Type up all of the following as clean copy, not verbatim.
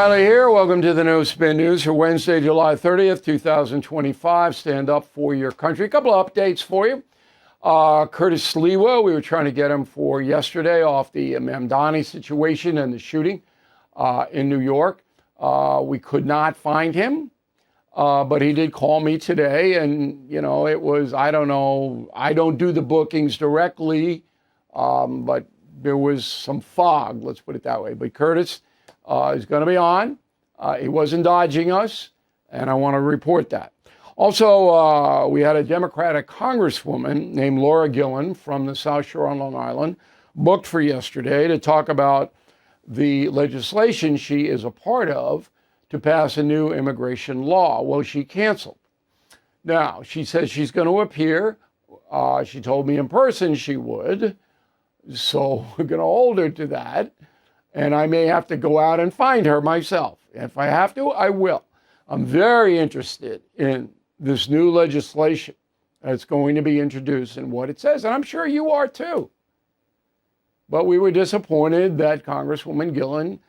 Reilly here. Welcome to the No Spin News for Wednesday, July 30th, 2025. Stand up for your country. A couple of updates for you. Curtis Sliwa, we were trying to get him for yesterday off the Mamdani situation and the shooting in New York. We could not find him, but he did call me today. And, you know, it was, I don't know, I don't do the bookings directly, but there was some fog, let's put it that way. But Curtis is going to be on. He wasn't dodging us, and I want to report that. Also, we had a Democratic congresswoman named Laura Gillen from the South Shore on Long Island booked for yesterday to talk about the legislation she is a part of to pass a new immigration law. Well, she canceled. Now, she says she's going to appear. She told me in person she would. So we're going to hold her to that. And I may have to go out and find her myself. If I have to, I will. I'm very interested in this new legislation that's going to be introduced and what it says. And I'm sure you are too. But we were disappointed that Congresswoman Gillen,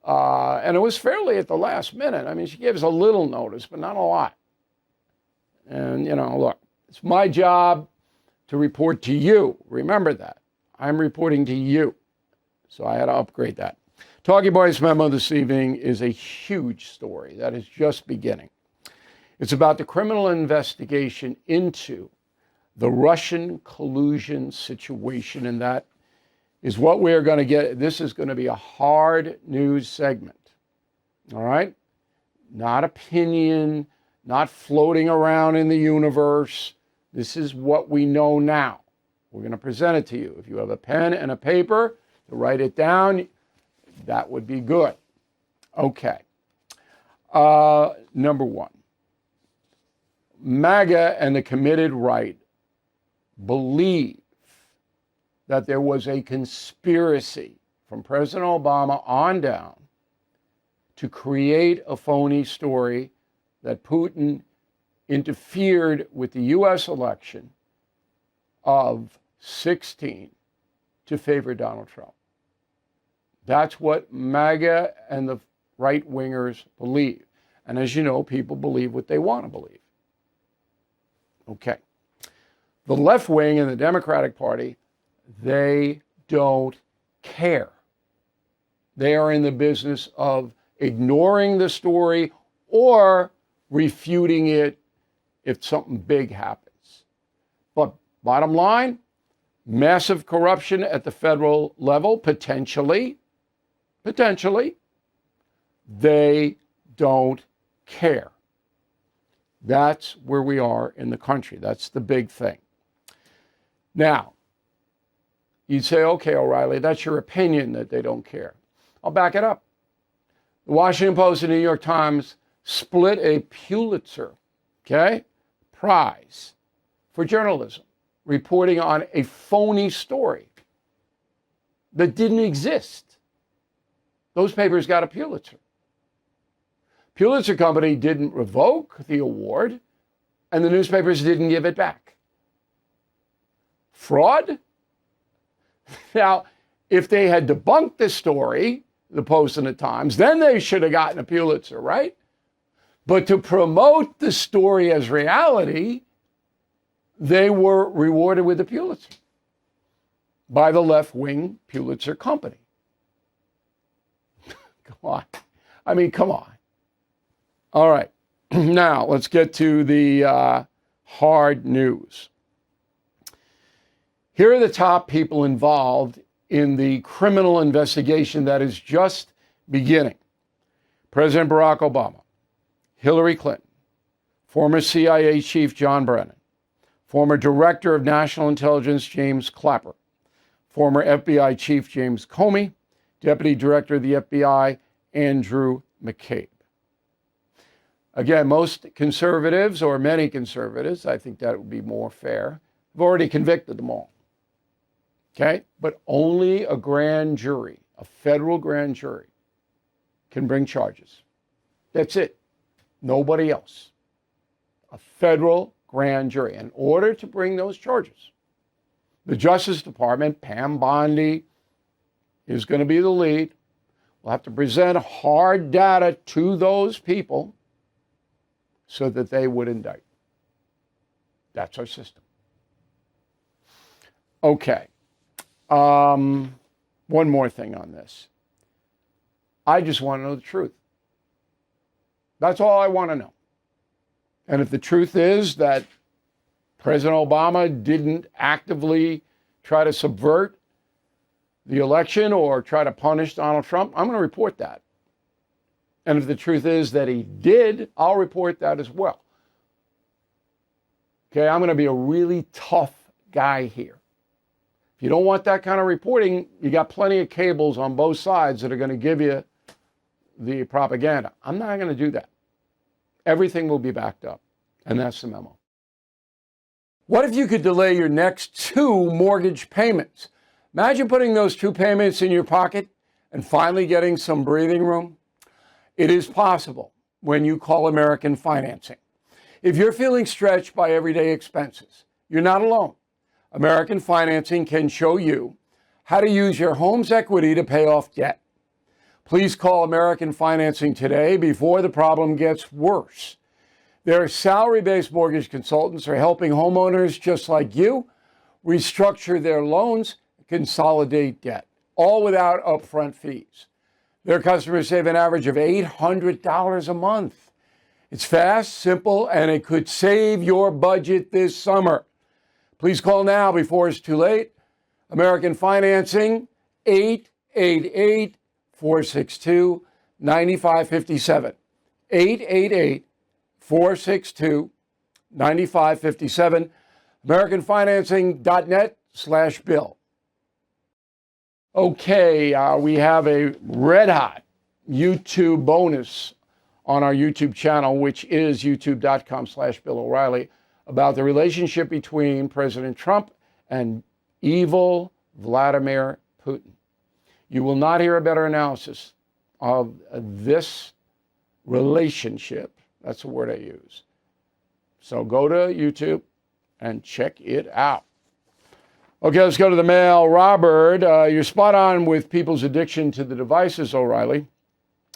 and it was fairly at the last minute. I mean, she gave us a little notice, but not a lot. And, you know, look, it's my job to report to you. Remember that. I'm reporting to you. So I had to upgrade that. Talking Points Memo this evening is a huge story that is just beginning. It's about the criminal investigation into the Russian collusion situation, and that is what we're going to get. This is going to be a hard news segment, all right? Not opinion, not floating around in the universe. This is what we know now. We're going to present it to you. If you have a pen and a paper to write it down, that would be good. Okay. Number one, MAGA and the committed right believe that there was a conspiracy from President Obama on down to create a phony story that Putin interfered with the U.S. election of 2016 to favor Donald Trump. That's what MAGA and the right-wingers believe. And as you know, people believe what they want to believe. Okay. The left wing and the Democratic Party, they don't care. They are in the business of ignoring the story or refuting it if something big happens. But bottom line, massive corruption at the federal level, potentially, they don't care. That's where we are in the country. That's the big thing. Now, you'd say, okay, O'Reilly, that's your opinion that they don't care. I'll back it up. The Washington Post and New York Times split a Pulitzer, Prize for journalism, reporting on a phony story that didn't exist. Those papers got a Pulitzer. Pulitzer Company didn't revoke the award, and the newspapers didn't give it back. Fraud? Now, if they had debunked the story, the Post and the Times, then they should have gotten a Pulitzer, right? But to promote the story as reality, they were rewarded with a Pulitzer by the left-wing Pulitzer Company. Come on. I mean, come on. All right. Now, let's get to the hard news. Here are the top people involved in the criminal investigation that is just beginning. President Barack Obama, Hillary Clinton, former CIA Chief John Brennan, former Director of National Intelligence James Clapper, former FBI Chief James Comey, Deputy Director of the FBI Andrew McCabe. Again, most conservatives, or many conservatives, I think that would be more fair, have already convicted them all. Okay? But only a grand jury, a federal grand jury, can bring charges. That's it. Nobody else. A federal grand jury. In order to bring those charges, the Justice Department, Pam Bondi is going to be the lead, We'll have to present hard data to those people so that they would indict. That's our system. Okay. One more thing on this. I just want to know the truth. That's all I want to know. And if the truth is that President Obama didn't actively try to subvert the election or try to punish Donald Trump, I'm going to report that. And if the truth is that he did, I'll report that as well. Okay, I'm going to be a really tough guy here. If you don't want that kind of reporting, you got plenty of cables on both sides that are going to give you the propaganda. I'm not going to do that. Everything will be backed up. And that's the memo. What if you could delay your next 2 mortgage payments? Imagine putting those 2 payments in your pocket and finally getting some breathing room. It is possible when you call American Financing. If you're feeling stretched by everyday expenses, you're not alone. American Financing can show you how to use your home's equity to pay off debt. Please call American Financing today before the problem gets worse. Their salary-based mortgage consultants are helping homeowners just like you restructure their loans, consolidate debt, all without upfront fees. Their customers save an average of $800 a month. It's fast, simple, and it could save your budget this summer. Please call now before it's too late. American Financing, 888-462-9557. 888-462-9557. AmericanFinancing.net/bill. Okay, we have a red hot YouTube bonus on our YouTube channel, which is youtube.com/Bill O'Reilly, about the relationship between President Trump and evil Vladimir Putin. You will not hear a better analysis of this relationship. That's the word I use. So go to YouTube and check it out. Okay, let's go to the mail. Robert, you're spot on with people's addiction to the devices, O'Reilly.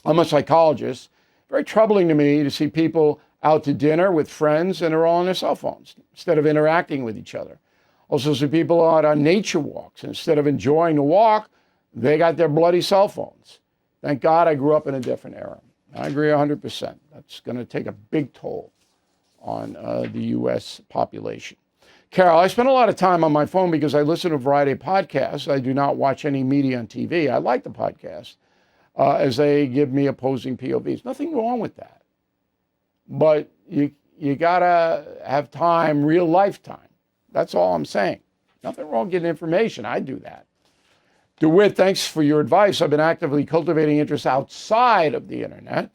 I'm a psychologist. Very troubling to me to see people out to dinner with friends and they're all on their cell phones instead of interacting with each other. Also see people out on nature walks. Instead of enjoying the walk, they got their bloody cell phones. Thank God I grew up in a different era. I agree 100%. That's going to take a big toll on the U.S. population. Carol, I spend a lot of time on my phone because I listen to a variety of podcasts. I do not watch any media on TV. I like the podcast as they give me opposing POVs. Nothing wrong with that. But you got to have time, real life time. That's all I'm saying. Nothing wrong getting information. I do that. DeWitt, thanks for your advice. I've been actively cultivating interests outside of the internet.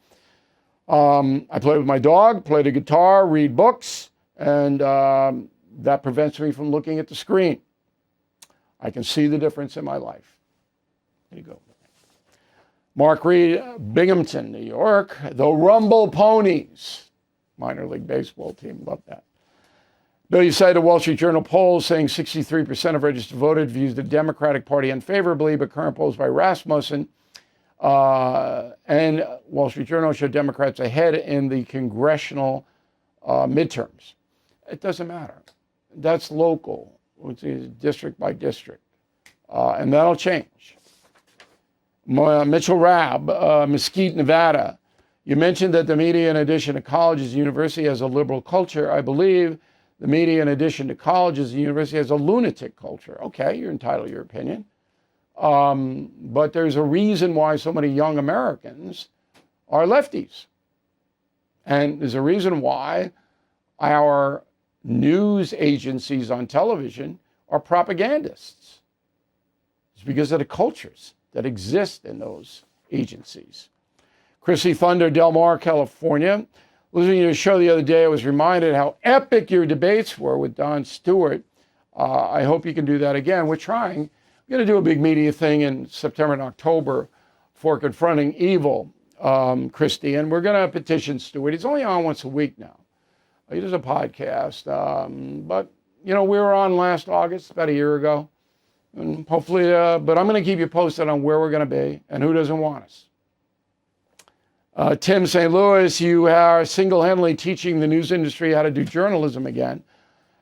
I play with my dog, play the guitar, read books, and that prevents me from looking at the screen. I can see the difference in my life. There you go. Mark Reed, Binghamton, New York. The Rumble Ponies, minor league baseball team. Love that. Bill, you cited a Wall Street Journal poll saying 63% of registered voters views the Democratic Party unfavorably, but current polls by Rasmussen and Wall Street Journal show Democrats ahead in the congressional midterms. It doesn't matter. That's local, which is district by district, and that'll change. Mitchell Rabb, Mesquite, Nevada. You mentioned that the media, in addition to colleges and university, has a liberal culture. I believe the media, in addition to colleges and university, has a lunatic culture. Okay, you're entitled to your opinion. But there's a reason why so many young Americans are lefties. And there's a reason why our news agencies on television are propagandists. It's because of the cultures that exist in those agencies. Chrissy Thunder, Del Mar, California. Listening to your show the other day, I was reminded how epic your debates were with Don Stewart. I hope you can do that again. We're trying. We're going to do a big media thing in September and October for confronting evil, Christy, and we're going to petition Stewart. He's only on once a week now. He does a podcast, but, you know, we were on last August, about a year ago. And hopefully, but I'm going to keep you posted on where we're going to be and who doesn't want us. Tim St. Louis, you are single-handedly teaching the news industry how to do journalism again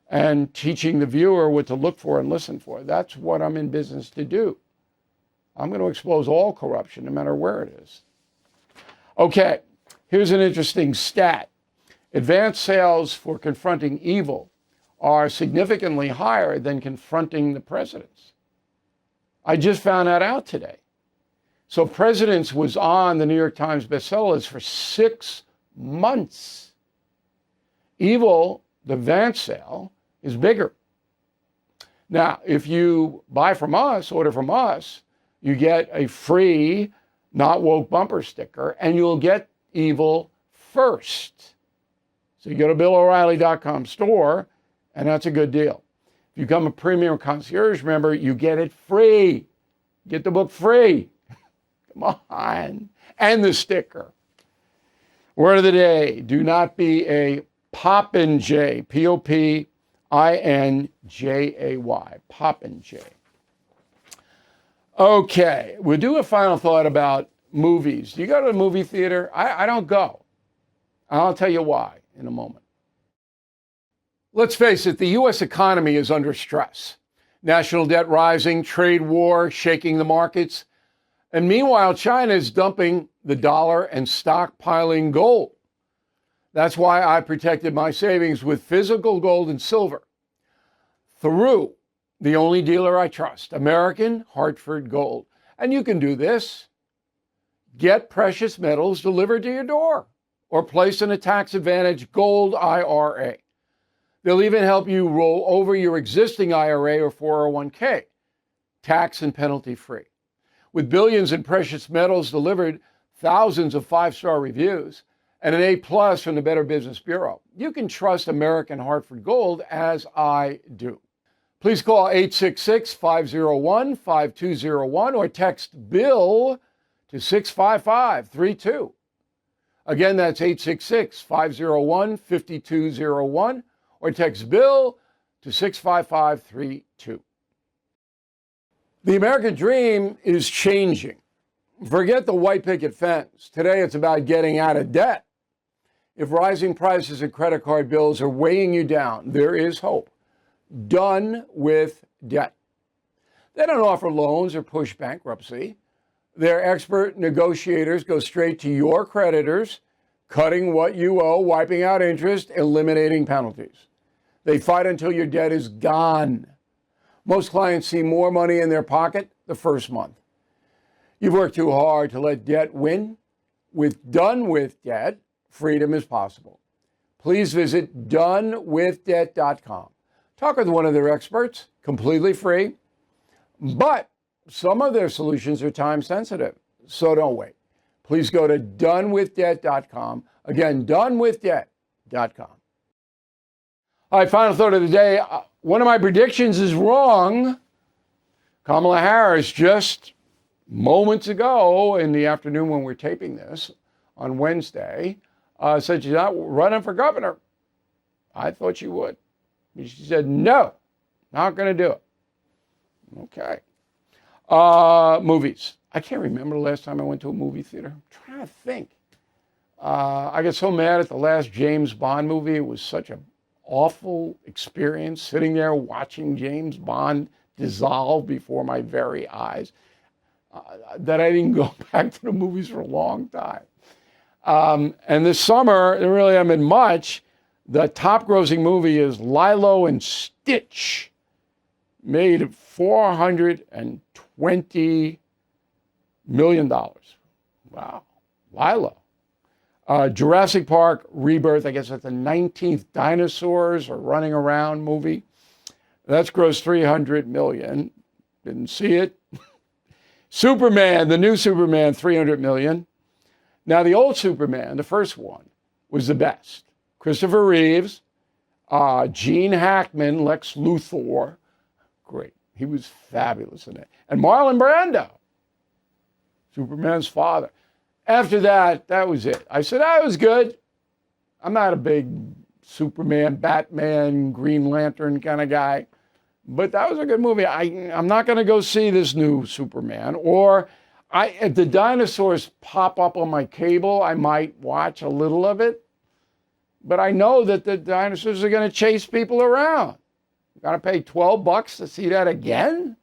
and teaching the viewer what to look for and listen for. That's what I'm in business to do. I'm going to expose all corruption, no matter where it is. Okay, here's an interesting stat. Advanced sales for confronting evil are significantly higher than confronting the presidents. I just found that out today. So Presidents was on the New York Times bestseller list for 6 months. Evil, the advanced sale, is bigger. Now, if you buy from us, order from us, you get a free Not Woke bumper sticker, and you'll get Evil first. So you go to BillO'Reilly.com store, and that's a good deal. If you become a premium concierge member, you get it free. Get the book free. Come on. And the sticker. Word of the day, do not be a popinjay, Popinjay, popinjay. Okay, we'll do a final thought about movies. Do you go to the movie theater? I don't go. I'll tell you why in a moment. Let's face it, the U.S. economy is under stress. National debt rising, trade war shaking the markets. And meanwhile, China is dumping the dollar and stockpiling gold. That's why I protected my savings with physical gold and silver through the only dealer I trust, American Hartford Gold. And you can do this. Get precious metals delivered to your door or place in a tax-advantaged gold IRA. They'll even help you roll over your existing IRA or 401k, tax and penalty free. With billions in precious metals delivered, thousands of 5-star reviews, and an A+ from the Better Business Bureau, you can trust American Hartford Gold as I do. Please call 866-501-5201 or text BILL to 65532. Again, that's 866-501-5201 or text BILL to 65532. The American dream is changing. Forget the white picket fence. Today it's about getting out of debt. If rising prices and credit card bills are weighing you down, there is hope. Done with debt. They don't offer loans or push bankruptcy. Their expert negotiators go straight to your creditors, cutting what you owe, wiping out interest, eliminating penalties. They fight until your debt is gone. Most clients see more money in their pocket the first month. You've worked too hard to let debt win. With Done With Debt, freedom is possible. Please visit donewithdebt.com. Talk with one of their experts, completely free. But some of their solutions are time sensitive, so don't wait. Please go to donewithdebt.com. Again, donewithdebt.com. All right, final thought of the day. One of my predictions is wrong. Kamala Harris just moments ago in the afternoon when we're taping this on Wednesday said she's not running for governor. I thought she would. She said, no, not going to do it. Okay. Movies. I can't remember the last time I went to a movie theater. I'm trying to think. I got so mad at the last James Bond movie. It was such an awful experience sitting there watching James Bond dissolve before my very eyes that I didn't go back to the movies for a long time. And this summer, there really hasn't been much. The top grossing movie is Lilo and Stitch, made $420 million. Wow. Lilo. Jurassic Park Rebirth, I guess that's the 19th dinosaurs are running around movie. That's grossed $300 million. Didn't see it. Superman, the new Superman, $300 million. Now, the old Superman, the first one, was the best. Christopher Reeves, Gene Hackman, Lex Luthor. Great. He was fabulous in it. And Marlon Brando, Superman's father. After that, that was it. I said, that was good. I'm not a big Superman, Batman, Green Lantern kind of guy. But that was a good movie. I'm not going to go see this new Superman. Or if the dinosaurs pop up on my cable, I might watch a little of it. But I know that the dinosaurs are going to chase people around. Got to pay $12 to see that again?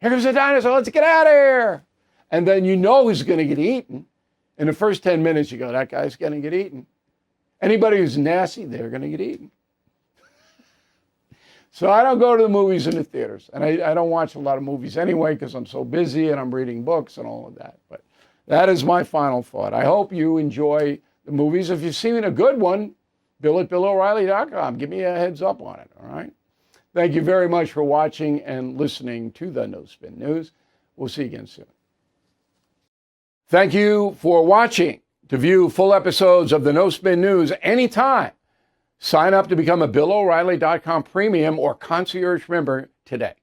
Here comes the dinosaur. Let's get out of here. And then you know he's going to get eaten. In the first 10 minutes, you go, that guy's going to get eaten. Anybody who's nasty, they're going to get eaten. So I don't go to the movies in the theaters. And I don't watch a lot of movies anyway because I'm so busy and I'm reading books and all of that. But that is my final thought. I hope you enjoy the movies. If you've seen a good one, bill@BillO'Reilly.com. Give me a heads up on it, all right? Thank you very much for watching and listening to the No Spin News. We'll see you again soon. Thank you for watching. To view full episodes of the No Spin News anytime, sign up to become a BillO'Reilly.com premium or concierge member today.